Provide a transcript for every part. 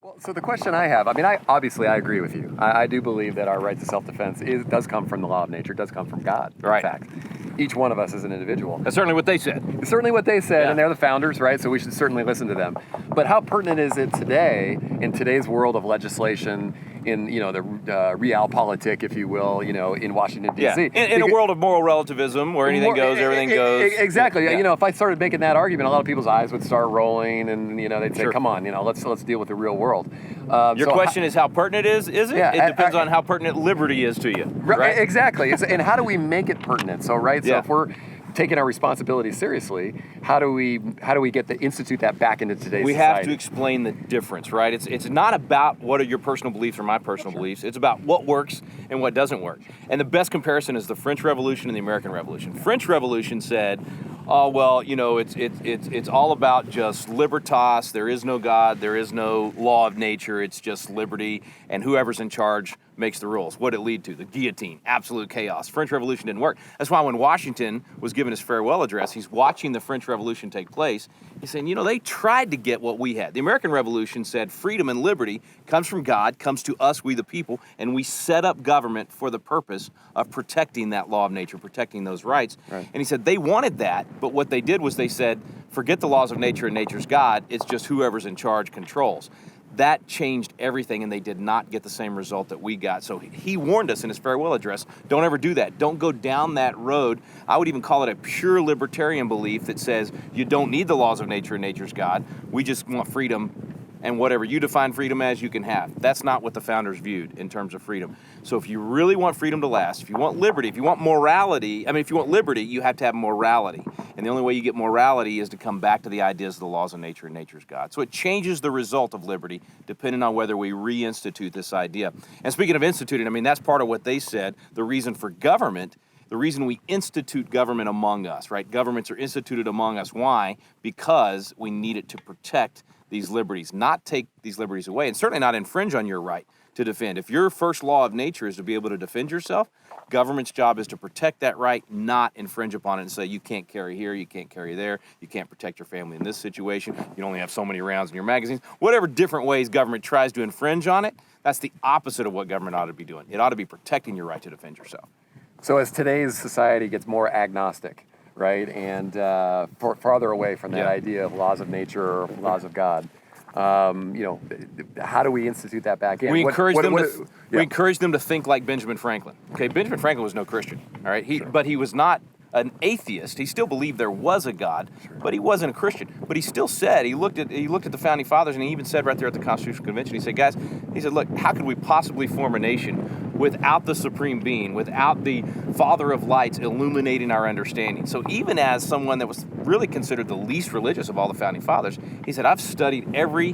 Well, so the question I have, I agree with you. I do believe that our right to self-defense does come from the law of nature, does come from God, Right. in fact. Each one of us is an individual. That's certainly what they said. It's certainly what they said, Yeah. and they're the founders, right? So we should certainly listen to them. But how pertinent is it today, in today's world of legislation, in the realpolitik, if you will, in Washington, D.C.? Yeah. In a world of moral relativism where anything goes, everything goes. Exactly. Yeah. If I started making that argument, a lot of people's eyes would start rolling, and they'd say, Sure. "Come on, let's deal with the real world." Your question is how pertinent is it? Yeah, It depends on how pertinent liberty is to you. Right, exactly. And how do we make it pertinent? So Yeah. if we're taking our responsibility seriously, how do we get to institute that back into today's We society? have to explain the difference, right? It's not about what are your personal beliefs or my personal beliefs. It's about what works and what doesn't work. And the best comparison is the French Revolution and the American Revolution. French Revolution said, oh, well, it's all about just libertas. There is no God. There is no law of nature. It's just liberty. And whoever's in charge makes the rules. What did it lead to? The guillotine. Absolute chaos. French Revolution didn't work. That's why when Washington was given his farewell address, he's watching the French Revolution take place. He's saying, they tried to get what we had. The American Revolution said freedom and liberty comes from God, comes to us, we the people, and we set up government for the purpose of protecting that law of nature, protecting those rights. Right. And he said they wanted that, but what they did was they said, forget the laws of nature and nature's God, it's just whoever's in charge controls. That changed everything, and they did not get the same result that we got. So he warned us in his farewell address, don't ever do that. Don't go down that road. I would even call it a pure libertarian belief that says you don't need the laws of nature and nature's God. We just want freedom, and whatever you define freedom as, you can have. That's not what the founders viewed in terms of freedom. So if you really want freedom to last, if you want liberty, if you want morality, if you want liberty, you have to have morality. And the only way you get morality is to come back to the ideas of the laws of nature and nature's God. So it changes the result of liberty depending on whether we reinstitute this idea. And speaking of instituting, that's part of what they said, the reason for government. The reason we institute government among us, right? Governments are instituted among us. Why? Because we need it to protect these liberties, not take these liberties away, and certainly not infringe on your right to defend. If your first law of nature is to be able to defend yourself, government's job is to protect that right, not infringe upon it and say you can't carry here, you can't carry there, you can't protect your family in this situation, you only have so many rounds in your magazines. Whatever different ways government tries to infringe on it, that's the opposite of what government ought to be doing. It ought to be protecting your right to defend yourself. So as today's society gets more agnostic, right, and farther away from that idea of laws of nature or laws of God, how do we institute that back in? We encourage them to think like Benjamin Franklin. Okay, Benjamin Franklin was no Christian, all right? But he was not an atheist. He still believed there was a God, but he wasn't a Christian. But he still said, he looked at the founding fathers, and he even said right there at the Constitutional Convention, he said, guys, look, how could we possibly form a nation without the supreme being, without the Father of lights illuminating our understanding? So even as someone that was really considered the least religious of all the founding fathers, he said, I've studied every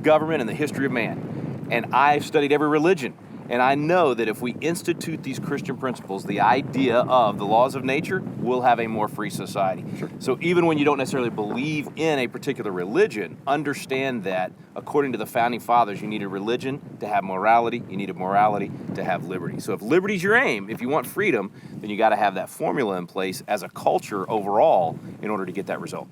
government in the history of man, and I've studied every religion. And I know that if we institute these Christian principles, the idea of the laws of nature, we'll have a more free society. Sure. So even when you don't necessarily believe in a particular religion, understand that according to the founding fathers, you need a religion to have morality, you need a morality to have liberty. So if liberty's your aim, if you want freedom, then you got to have that formula in place as a culture overall in order to get that result.